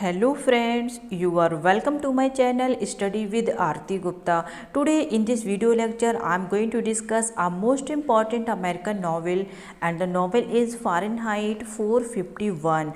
Hello friends, you are welcome to my channel Study with Aarti Gupta. Today in this video lecture I am going to discuss a most important American novel, and the novel is Fahrenheit 451.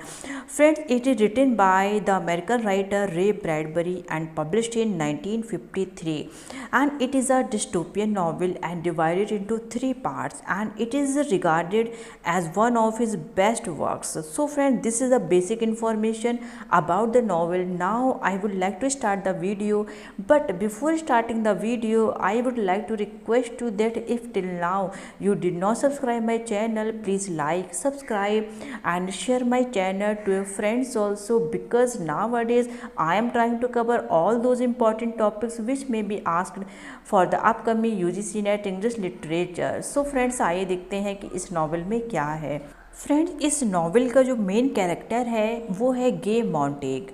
Friends, it is written by the American writer Ray Bradbury and published in 1953, and it is a dystopian novel and divided into three parts, and it is regarded as one of his best works. So friends, this is the basic information about the novel. Now I would like to start the video, but before starting the video I would like to request you that if till now you did not subscribe my channel, please like, subscribe and share my channel to your friends also, because nowadays I am trying to cover all those important topics which may be asked for the upcoming UGC NET English literature. So friends, आइए देखते हैं कि इस novel में क्या है। Friends, इस novel का जो मेन कैरेक्टर है वो है गे मॉन्टेग।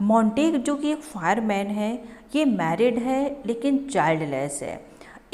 मॉन्टेग जो कि एक फायरमैन है, ये मैरिड है लेकिन चाइल्डलेस है।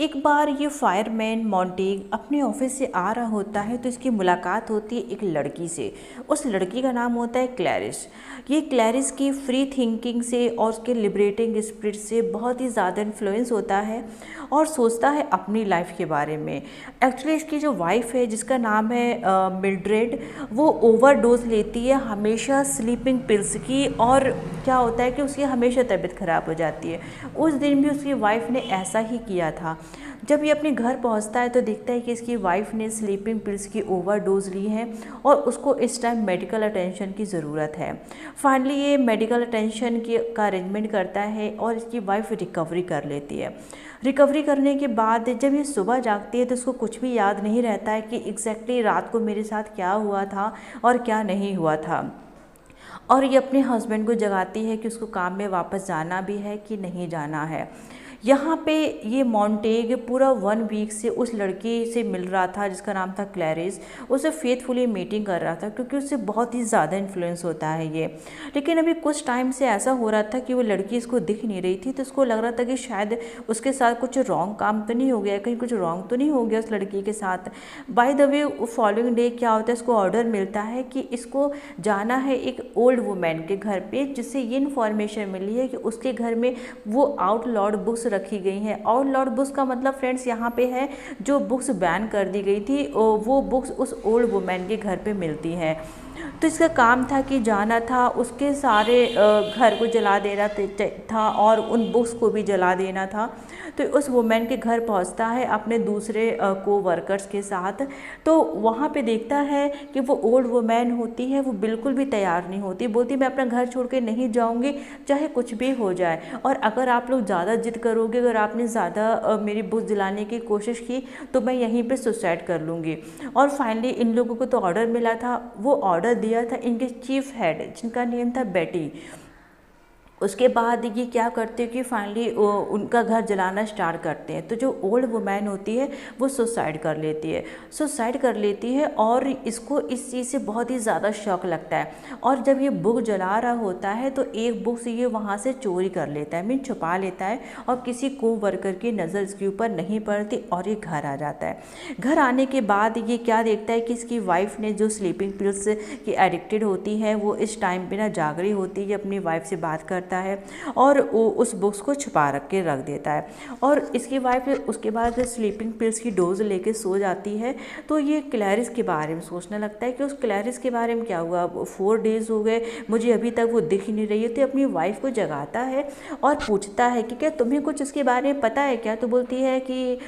एक बार ये फायरमैन मॉन्टेग अपने ऑफिस से आ रहा होता है तो इसकी मुलाकात होती है एक लड़की से। उस लड़की का नाम होता है क्लैरिस। ये क्लैरिस की फ्री थिंकिंग से और उसके लिबरेटिंग स्पिरिट से बहुत ही ज़्यादा इन्फ्लुएंस होता है और सोचता है अपनी लाइफ के बारे में। एक्चुअली इसकी जो वाइफ है जिसका नाम है मिल्ड्रेड, वो ओवरडोज लेती है हमेशा स्लीपिंग पिल्स की, और क्या होता है कि उसकी हमेशा तबीयत ख़राब हो जाती है। उस दिन भी उसकी वाइफ ने ऐसा ही किया था। जब ये अपने घर पहुंचता है तो देखता है कि इसकी वाइफ ने स्लीपिंग पिल्स की ओवरडोज ली है और उसको इस टाइम मेडिकल अटेंशन की ज़रूरत है। फाइनली ये मेडिकल अटेंशन का अरेंजमेंट करता है और इसकी वाइफ रिकवरी कर लेती है। रिकवरी करने के बाद जब ये सुबह जागती है तो उसको कुछ भी याद नहीं रहता है कि एग्जैक्टली रात को मेरे साथ क्या हुआ था और क्या नहीं हुआ था, और ये अपने हस्बैंड को जगाती है कि उसको काम में वापस जाना भी है कि नहीं जाना है। यहाँ पे ये मॉन्टेग पूरा 1 वीक से उस लड़की से मिल रहा था जिसका नाम था क्लैरिस। उसे फेथफुली मीटिंग कर रहा था क्योंकि उससे बहुत ही ज़्यादा इन्फ्लुएंस होता है ये। लेकिन अभी कुछ टाइम से ऐसा हो रहा था कि वो लड़की इसको दिख नहीं रही थी, तो उसको लग रहा था कि शायद उसके साथ कुछ रॉन्ग काम तो नहीं हो गया, कहीं कुछ रॉन्ग तो नहीं हो गया उस लड़की के साथ। By the way following day क्या होता है, इसको ऑर्डर मिलता है कि इसको जाना है एक ओल्ड वुमेन के घर पे, जिससे ये इन्फॉर्मेशन मिली है कि उसके घर में वो आउटलॉड बुक्स रखी गई हैं। आउटलॉड बुक्स का मतलब फ्रेंड्स यहाँ पे है जो बुक्स बैन कर दी गई थी, वो बुक्स उस ओल्ड वुमेन के घर पे मिलती हैं। तो इसका काम था कि जाना था, उसके सारे घर को जला देना था और उन बुक्स को भी जला देना था। तो उस वुमेन के घर पहुंचता है अपने दूसरे को वर्कर्स के साथ। तो वहाँ पे देखता है कि वो ओल्ड वुमेन होती है, वो बिल्कुल भी तैयार नहीं होती। बोलती मैं अपना घर छोड़ के नहीं जाऊँगी चाहे कुछ भी हो जाए, और अगर आप लोग ज़्यादा जिद करोगे, अगर आपने ज़्यादा मेरी बुक्स जलाने की कोशिश की तो मैं यहीं पे सुसाइड कर लूँगी। और फाइनली इन लोगों को तो ऑर्डर मिला था, वो ऑर्डर दिया था इनके चीफ हेड जिनका नेम था बेटी। उसके बाद ये क्या करते हैं कि फाइनली उनका घर जलाना स्टार्ट करते हैं। तो जो ओल्ड वुमेन होती है वो सुसाइड कर लेती है और इसको इस चीज़ से बहुत ही ज़्यादा शौक लगता है। और जब ये बुक जला रहा होता है तो एक बुक से ये वहाँ से चोरी कर लेता है, मीन छुपा लेता है, और किसी को वर्कर की नज़र इसके ऊपर नहीं पड़ती और ये घर आ जाता है। घर आने के बाद ये क्या देखता है कि इसकी वाइफ ने जो स्लीपिंग पिल्स की एडिक्टेड होती है वो इस टाइम पे ना जाग रही होती है, अपनी वाइफ से बात करता है और उस बुक्स को छुपा रख देता है। और इसकी वाइफ उसके बाद स्लीपिंग पिल्स की डोज लेके सो जाती है। तो ये क्लैरिस के बारे में सोचने लगता है कि उस क्लैरिस के बारे में क्या हुआ, 4 डेज़ हो गए मुझे अभी तक वो दिख ही नहीं रही है। तो अपनी वाइफ को जगाता है और पूछता है कि क्या तुम्हें कुछ इसके बारे में पता है क्या। तो बोलती है कि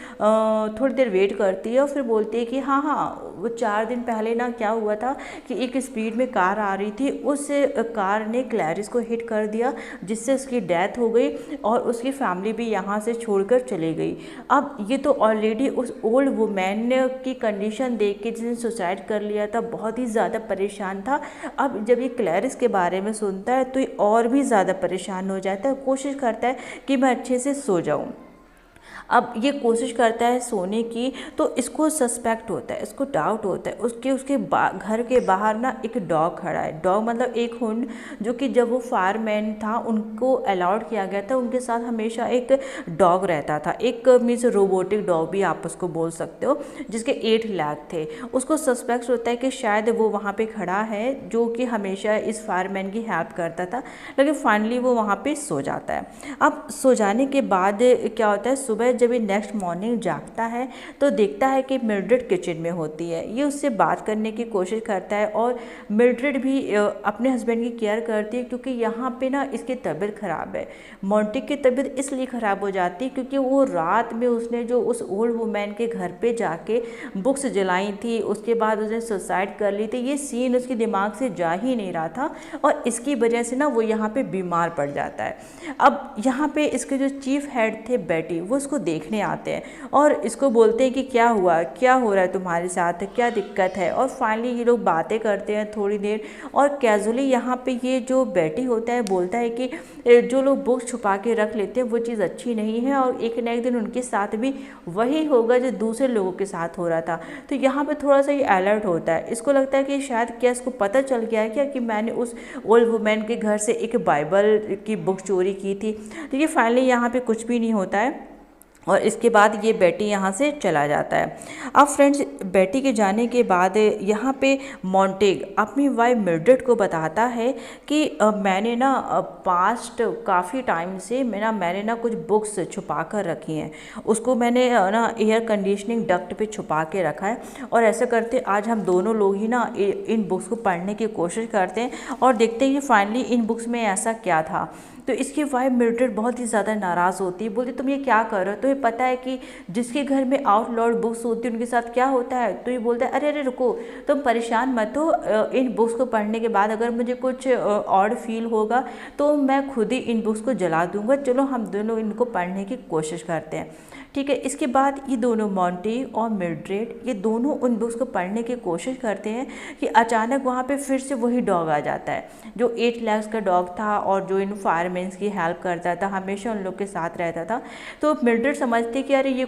थोड़ी देर वेट करती है और फिर बोलती है कि हाँ वो 4 दिन पहले ना क्या हुआ था कि एक स्पीड में कार आ रही थी, उस कार ने क्लैरिस को हिट कर दिया जिससे उसकी डेथ हो गई और उसकी फैमिली भी यहाँ से छोड़कर चली गई। अब ये तो ऑलरेडी उस ओल्ड वुमेन की कंडीशन देख के जिसने सुसाइड कर लिया था बहुत ही ज़्यादा परेशान था। अब जब ये क्लैरिस के बारे में सुनता है तो ये और भी ज़्यादा परेशान हो जाता है, कोशिश करता है कि मैं अच्छे से सो जाऊँ। अब ये कोशिश करता है सोने की, तो इसको सस्पेक्ट होता है, इसको डाउट होता है। उसके घर के बाहर ना एक डॉग खड़ा है। डॉग मतलब एक हुंड, जो कि जब वो फायरमैन था उनको अलाउड किया गया था, उनके साथ हमेशा एक डॉग रहता था, एक मीन्स रोबोटिक डॉग भी आप उसको बोल सकते हो, जिसके 8 लैग थे। उसको सस्पेक्ट होता है कि शायद वो वहाँ पे खड़ा है, जो कि हमेशा इस फायरमैन की हेल्प करता था, लेकिन फाइनली वो वहाँ पे सो जाता है। अब सो जाने के बाद क्या होता है, सुबह जब ये नेक्स्ट मॉर्निंग जागता है तो देखता है कि मिल्ड्रेड किचन में होती है। ये उससे बात करने की कोशिश करता है और मिल्ड्रेड भी अपने हस्बैंड की केयर करती है, क्योंकि यहाँ पे ना इसकी तबीयत ख़राब है। मॉन्टी की तबीयत इसलिए ख़राब हो जाती है क्योंकि वो रात में उसने जो उस ओल्ड वुमेन के घर पे जाके बुक्स जलाई थी, उसके बाद उसने सुसाइड कर ली थी। ये सीन उसके दिमाग से जा ही नहीं रहा था और इसकी वजह से ना वो यहाँ पे बीमार पड़ जाता है। अब यहाँ पे इसके जो चीफ हेड थे बेटी, वो इसको देखने आते हैं और इसको बोलते हैं कि क्या हुआ, क्या हो रहा है तुम्हारे साथ, क्या दिक्कत है। और फाइनली ये लोग बातें करते हैं थोड़ी देर, और कैजुअली यहाँ पे ये जो बेटी होता है बोलता है कि जो लोग बुक्स छुपा के रख लेते हैं वो चीज़ अच्छी नहीं है, और एक ना एक दिन उनके साथ भी वही होगा जो दूसरे लोगों के साथ हो रहा था। तो यहाँ पे थोड़ा सा ये अलर्ट होता है। इसको लगता है कि शायद क्या इसको पता चल गया है क्या कि मैंने उस ओल्ड वुमेन के घर से एक बाइबल की बुक चोरी की थी। तो ये फाइनली यहाँ पे कुछ भी नहीं होता है और इसके बाद ये बेटी यहाँ से चला जाता है। अब फ्रेंड्स, बेटी के जाने के बाद यहाँ पे मॉन्टेग अपनी वाइफ मिल्ड्रेड को बताता है कि मैंने ना पास्ट काफ़ी टाइम से मैंने ना कुछ बुक्स छुपा कर रखी हैं। उसको मैंने ना एयर कंडीशनिंग डक्ट पे छुपा के रखा है, और ऐसा करते आज हम दोनों लोग ही ना इन बुक्स को पढ़ने की कोशिश करते हैं और देखते हैं कि फाइनली इन बुक्स में ऐसा क्या था। तो इसकी वाइफ मिल्ड्रेड बहुत ही ज़्यादा नाराज़ होती है, बोलती तुम ये क्या कर रहे हो, तुम्हें पता है कि जिसके घर में आउटलॉर्ड बुक्स होती है उनके साथ क्या होता है। तो ये बोलता है अरे अरे रुको, तुम परेशान मत हो, इन बुक्स को पढ़ने के बाद अगर मुझे कुछ ऑड फील होगा तो मैं खुद ही इन बुक्स को जला दूंगा, चलो हम दोनों इनको पढ़ने की कोशिश करते हैं। ठीक है। इसके बाद ये दोनों मॉन्टी और मिल्ड्रेड ये दोनों उन बुक्स को पढ़ने की कोशिश करते हैं कि अचानक वहाँ पे फिर से वही डॉग आ जाता है जो 8 लैक्स का डॉग था और जो इन फायरमैन्स की हेल्प करता था, हमेशा उन लोग के साथ रहता था। तो मिल्ड्रेड समझती कि अरे ये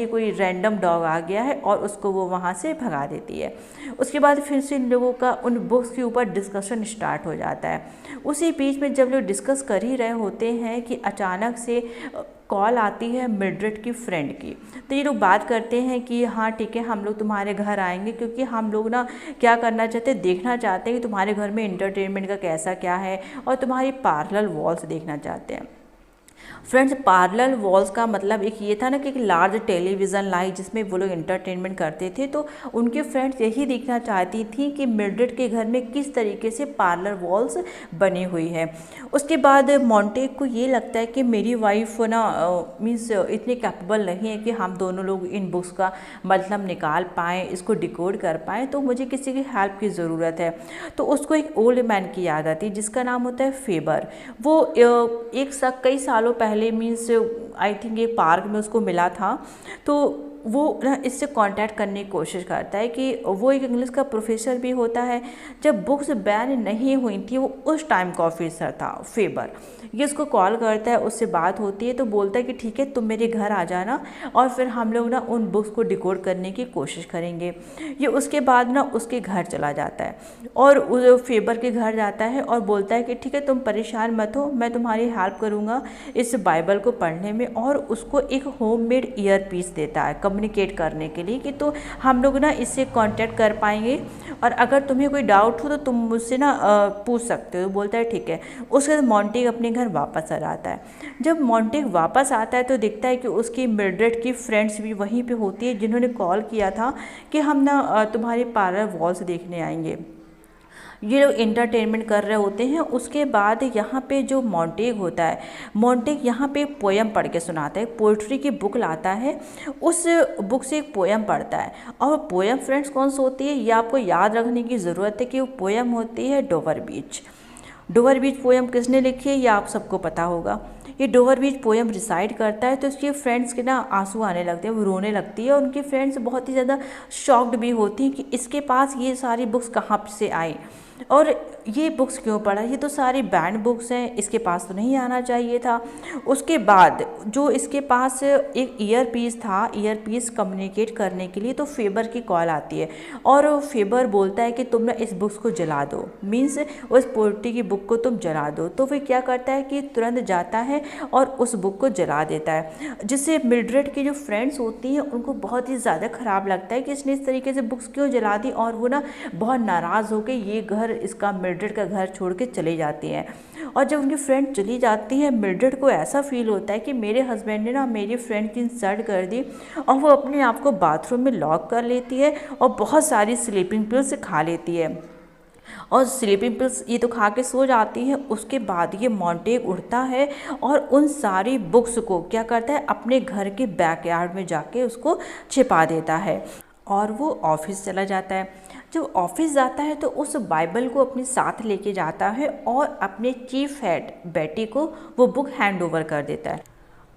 कोई रैंडम डॉग आ गया है और उसको वो वहाँ से भगा देती है। उसके बाद फिर से इन लोगों का उन बुक्स के ऊपर डिस्कशन स्टार्ट हो जाता है। उसी बीच में जब लोग डिस्कस कर ही रहे होते हैं कि अचानक से कॉल आती है मिल्ड्रेड की फ्रेंड की। तो ये लोग बात करते हैं कि हाँ ठीक है, हम लोग तुम्हारे घर आएंगे क्योंकि हम लोग ना क्या करना चाहते हैं, देखना चाहते हैं कि तुम्हारे घर में इंटरटेनमेंट का कैसा क्या है और तुम्हारी पार्लर वॉल्स देखना चाहते हैं। फ्रेंड्स, पार्लर वॉल्स का मतलब एक ये था ना कि एक लार्ज टेलीविज़न लाई जिसमें वो लोग इंटरटेनमेंट करते थे। तो उनके फ्रेंड्स यही देखना चाहती थी कि मिल्ड्रेड के घर में किस तरीके से पार्लर वॉल्स बनी हुई है। उसके बाद मॉन्टेग को ये लगता है कि मेरी वाइफ ना मीन्स इतनी कैपेबल नहीं है कि हम दोनों लोग इन बुक्स का मतलब निकाल पाएँ, इसको डिकोड कर पाएँ, तो मुझे किसी की हेल्प की ज़रूरत है। तो उसको एक ओल्ड मैन की याद आती है जिसका नाम होता है फेबर। वो कई सालों पहले मीन्स आई थिंक ये पार्क में उसको मिला था। तो वो ना इससे कांटेक्ट करने की कोशिश करता है कि वो एक इंग्लिश का प्रोफेसर भी होता है। जब बुक्स बैन नहीं हुई थी वो उस टाइम का ऑफिसर था फेबर। ये उसको कॉल करता है, उससे बात होती है तो बोलता है कि ठीक है तुम मेरे घर आ जाना और फिर हम लोग ना उन बुक्स को डिकोड करने की कोशिश करेंगे। ये उसके बाद ना उसके घर चला जाता है और उस फेबर के घर जाता है और बोलता है कि ठीक है तुम परेशान मत हो, मैं तुम्हारी हेल्प करूँगा इस बाइबल को पढ़ने में। और उसको एक होममेड ईयर पीस देता है कम्युनिकेट करने के लिए कि तो हम लोग ना इससे कांटेक्ट कर पाएंगे और अगर तुम्हें कोई डाउट हो तो तुम मुझसे ना पूछ सकते हो। बोलता है ठीक है। उसके बाद मॉन्टेग अपने घर वापस आ जाता है। जब मॉन्टेग वापस आता है तो दिखता है कि उसकी मिल्ड्रेड की फ्रेंड्स भी वहीं पे होती है जिन्होंने कॉल किया था कि हम ना तुम्हारे पार्लर वॉल्स देखने आएंगे। ये लोग इंटरटेनमेंट कर रहे होते हैं। उसके बाद यहाँ पे जो मॉन्टेग होता है, मॉन्टेग यहाँ पे पोएम पढ़ के सुनाता है, पोइट्री की बुक लाता है, उस बुक से एक पोएम पढ़ता है। और पोएम फ्रेंड्स कौन सी होती है ये आपको याद रखने की ज़रूरत है कि वो पोएम होती है डोवर बीच। डोवर बीच पोएम किसने लिखी है ये आप सबको पता होगा। ये डोवर बीच पोएम रिसाइट करता है तो उसके फ्रेंड्स के ना आंसू आने लगते हैं, वो रोने लगती है और उनकी फ्रेंड्स बहुत ही ज़्यादा शॉक्ड भी होती हैं कि इसके पास ये सारी बुक्स कहाँ से आई। और ये बुक्स क्यों पढ़ा, ये तो सारी बैंड बुक्स हैं, इसके पास तो नहीं आना चाहिए था। उसके बाद जो इसके पास एक ईयर पीस था, ईयर पीस कम्युनिकेट करने के लिए, तो फेबर की कॉल आती है और फेबर बोलता है कि तुम ना इस बुक्स को जला दो, मीन्स उस पोइट्री की बुक को तुम जला दो। तो फिर क्या करता है कि तुरंत जाता है और उस बुक को जला देता है, जिससे मिल्ड्रेड की जो फ्रेंड्स होती हैं उनको बहुत ही ज़्यादा ख़राब लगता है कि इसने इस तरीके से बुक्स क्यों जला दी, और वो ना बहुत नाराज़ होकर ये घर, इसका मिल्ड्रेड का घर छोड़ के चले जाती हैं। और जब उनकी फ्रेंड चली जाती है, मिल्ड्रेड को ऐसा फील होता है कि मेरे हस्बैंड ने ना मेरी फ्रेंड की इंसल्ट कर दी, और वो अपने आप को बाथरूम में लॉक कर लेती है और बहुत सारी स्लीपिंग पिल्स खा लेती है, और स्लीपिंग पिल्स ये तो खा के सो जाती है। उसके बाद ये मॉन्टेग उठता है और उन सारी बुक्स को क्या करता है, अपने घर के बैकयार्ड में जाके उसको छिपा देता है, और वो ऑफिस चला जाता है। जब ऑफिस जाता है तो उस बाइबल को अपने साथ लेके जाता है और अपने चीफ हेड बेटी को वो बुक हैंड ओवर कर देता है,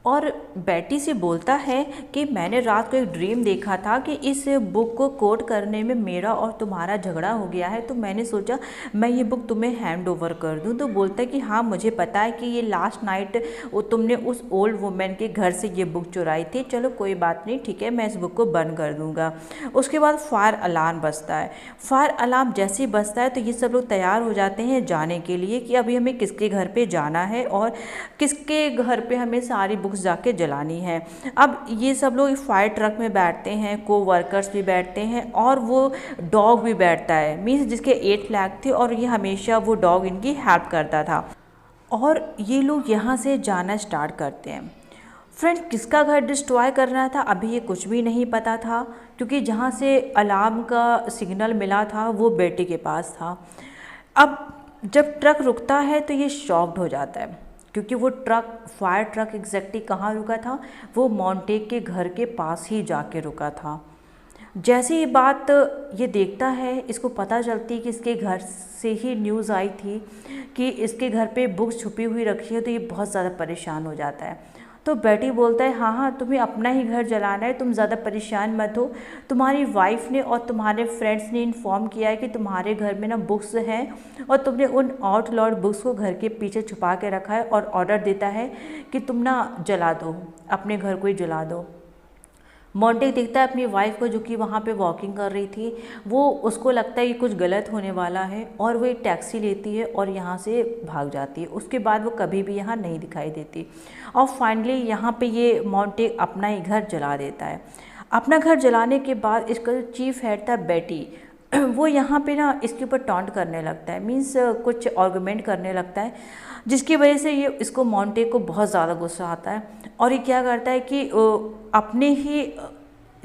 और बेटी से बोलता है कि मैंने रात को एक ड्रीम देखा था कि इस बुक को कोट करने में मेरा और तुम्हारा झगड़ा हो गया है, तो मैंने सोचा मैं ये बुक तुम्हें हैंड ओवर कर दूं। तो बोलता है कि हाँ मुझे पता है कि ये लास्ट नाइट तुमने उस ओल्ड वुमेन के घर से ये बुक चुराई थी, चलो कोई बात नहीं, ठीक है, मैं इस बुक को बंद कर दूंगा। उसके बाद फायर अलार्म बजता है। फायर अलार्म जैसे ही बजता है तो ये सब लोग तैयार हो जाते हैं जाने के लिए कि अभी हमें किसके घर पर जाना है और किसके घर पर हमें सारी बुक्स जाके जलानी है। अब ये सब लोग फायर ट्रक में बैठते हैं, को वर्कर्स भी बैठते हैं और वो डॉग भी बैठता है, मीन्स जिसके 8 लैग थे, और ये हमेशा वो डॉग इनकी हेल्प करता था। और ये लोग यहाँ से जाना स्टार्ट करते हैं। फ्रेंड्स, किसका घर डिस्ट्रॉय करना था अभी ये कुछ भी नहीं पता था, क्योंकि जहाँ से अलार्म का सिग्नल मिला था वो बेटे के पास था। अब जब ट्रक रुकता है तो ये शॉक्ड हो जाता है, क्योंकि वो ट्रक, फायर ट्रक एग्जैक्टली कहाँ रुका था, वो मॉन्टेग के घर के पास ही जाके रुका था। जैसे ये बात ये देखता है, इसको पता चलती है कि इसके घर से ही न्यूज़ आई थी कि इसके घर पे बुक्स छुपी हुई रखी है, तो ये बहुत ज़्यादा परेशान हो जाता है। तो बेटी बोलता है हाँ हाँ तुम्हें अपना ही घर जलाना है, तुम ज़्यादा परेशान मत हो, तुम्हारी वाइफ ने और तुम्हारे फ्रेंड्स ने इन्फॉर्म किया है कि तुम्हारे घर में ना बुक्स हैं और तुमने उन आउटलॉर्ड बुक्स को घर के पीछे छुपा के रखा है, और ऑर्डर देता है कि तुम ना जला दो, अपने घर को ही जला दो। मॉन्टेग देखता है अपनी वाइफ को जो कि वहाँ पे वॉकिंग कर रही थी, वो उसको लगता है कि कुछ गलत होने वाला है, और वो एक टैक्सी लेती है और यहाँ से भाग जाती है। उसके बाद वो कभी भी यहाँ नहीं दिखाई देती, और फाइनली यहाँ पे ये मॉन्टेग अपना ही घर जला देता है। अपना घर जलाने के बाद इसका जो चीफ हेड था बेटी, वो यहाँ पे ना इसके ऊपर टॉन्ट करने लगता है, मीन्स कुछ आर्गुमेंट करने लगता है, जिसकी वजह से ये इसको मॉन्टेग को बहुत ज़्यादा गुस्सा आता है, और ये क्या करता है कि अपने ही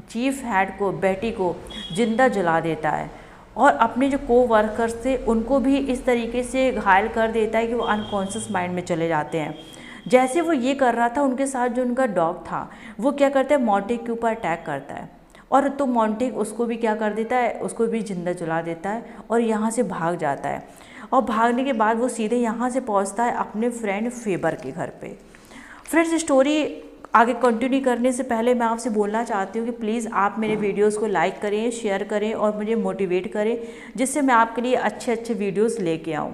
चीफ हेड को, बेटी को जिंदा जला देता है, और अपने जो को वर्कर्स थे उनको भी इस तरीके से घायल कर देता है कि वो अनकॉन्शियस माइंड में चले जाते हैं। जैसे वो ये कर रहा था, उनके साथ जो उनका डॉग था वो क्या करता है, मॉन्टेग के ऊपर अटैक करता है, और तो मॉन्टेग उसको भी क्या कर देता है, उसको भी जिंदा जला देता है और यहाँ से भाग जाता है। और भागने के बाद वो सीधे यहाँ से पहुँचता है अपने फ्रेंड फेबर के घर पे। फ्रेंड्स, स्टोरी आगे कंटिन्यू करने से पहले मैं आपसे बोलना चाहती हूँ कि प्लीज़ आप मेरे वीडियोस को लाइक करें, शेयर करें और मुझे मोटिवेट करें, जिससे मैं आपके लिए अच्छे अच्छे वीडियोस लेके आऊँ।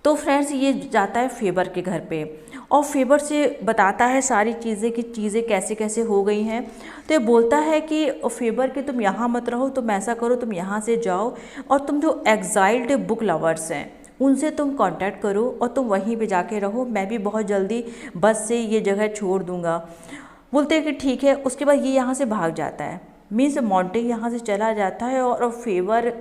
तो फ्रेंड्स, ये जाता है फेबर के घर पे और फेबर से बताता है सारी चीज़ें कि चीज़ें कैसे कैसे हो गई हैं। तो ये बोलता है कि फेबर कि तुम यहाँ मत रहो, तुम ऐसा करो, तुम यहाँ से जाओ और तुम जो एग्जाइल्ड बुक लवर्स हैं उनसे तुम कांटेक्ट करो और तुम वहीं पे जाके रहो, मैं भी बहुत जल्दी बस से ये जगह छोड़ दूँगा। बोलते हैं कि ठीक है। उसके बाद ये यहाँ से भाग जाता है, मीन्स मॉन्टेग यहाँ से चला जाता है और फेवर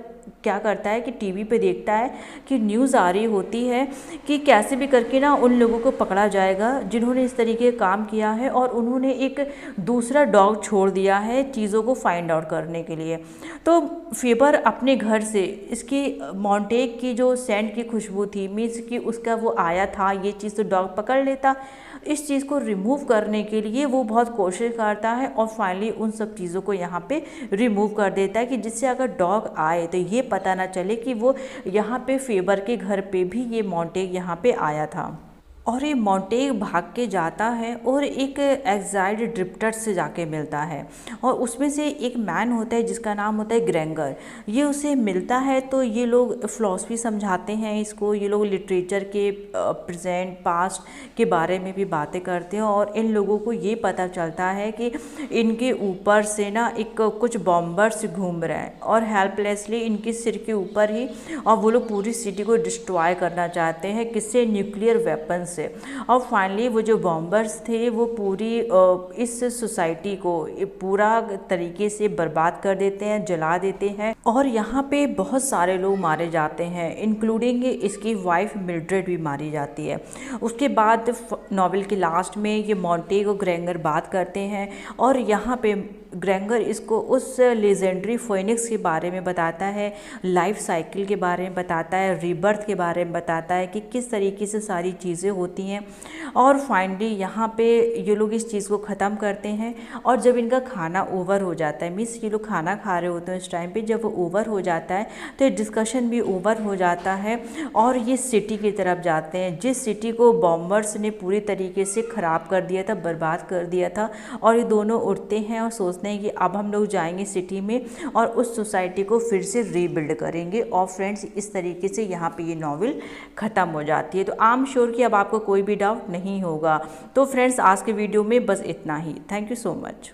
क्या करता है कि टीवी पे देखता है कि न्यूज़ आ रही होती है कि कैसे भी करके ना उन लोगों को पकड़ा जाएगा जिन्होंने इस तरीके का काम किया है और उन्होंने एक दूसरा डॉग छोड़ दिया है चीज़ों को फाइंड आउट करने के लिए। तो फेबर अपने घर से इसकी मॉन्टेग की जो सेंट की खुशबू थी, मीन्स कि उसका वो आया था, ये चीज़ तो डॉग पकड़ लेता। इस चीज़ को रिमूव करने के लिए वो बहुत कोशिश करता है और फाइनली उन सब चीज़ों को यहाँ पे रिमूव कर देता है कि जिससे अगर डॉग आए तो ये पता ना चले कि वो यहाँ पे फेबर के घर पे भी ये मॉन्टेग यहाँ पे आया था। और ये मॉन्टेग भाग के जाता है और एक एग्जाइड ड्रिफ्टर से जाके मिलता है और उसमें से एक मैन होता है जिसका नाम होता है ग्रेंगर। ये उसे मिलता है तो ये लोग फ़िलॉसफी समझाते हैं इसको, ये लोग लिटरेचर के प्रेजेंट पास्ट के बारे में भी बातें करते हैं और इन लोगों को ये पता चलता है कि इनके ऊपर से ना एक कुछ बॉम्बर्स घूम रहे हैं और हेल्पलेसली इनके सिर के ऊपर ही, और वो लोग पूरी सिटी को डिस्ट्रॉय करना चाहते हैं किससे, न्यूक्लियर वेपन से। और फाइनली वो जो बॉम्बर्स थे वो पूरी इस सोसाइटी को पूरा तरीके से बर्बाद कर देते हैं, जला देते हैं और यहाँ पे बहुत सारे लोग मारे जाते हैं, इंक्लूडिंग इसकी वाइफ मिल्ड्रेड भी मारी जाती है। उसके बाद नॉवेल के लास्ट में ये मॉन्टेग और ग्रेंगर बात करते हैं और यहाँ पे ग्रेंगर इसको उस लेजेंडरी फोनिक्स के बारे में बताता है, लाइफ साइकिल के बारे में बताता है, रीबर्थ के बारे में बताता है कि किस तरीके से सारी चीज़ें होती हैं। और फाइनली यहाँ पे ये लोग इस चीज़ को ख़त्म करते हैं और जब इनका खाना ओवर हो जाता है, मीन्स ये लोग खाना खा रहे होते हैं इस टाइम पे, जब वो ओवर हो जाता है तो डिस्कशन भी ओवर हो जाता है और ये सिटी की तरफ जाते हैं जिस सिटी को बॉम्बर्स ने पूरी तरीके से ख़राब कर दिया था, बर्बाद कर दिया था। और ये दोनों उठते हैं और सोचते हैं कि अब हम लोग जाएंगे सिटी में और उस सोसाइटी को फिर से रीबिल्ड करेंगे। और फ्रेंड्स इस तरीके से यहाँ पे ये नॉवेल ख़त्म हो जाती है। तो आई एम श्योर कि अब आपको कोई भी डाउट नहीं होगा। तो फ्रेंड्स आज के वीडियो में बस इतना ही। Thank you so much.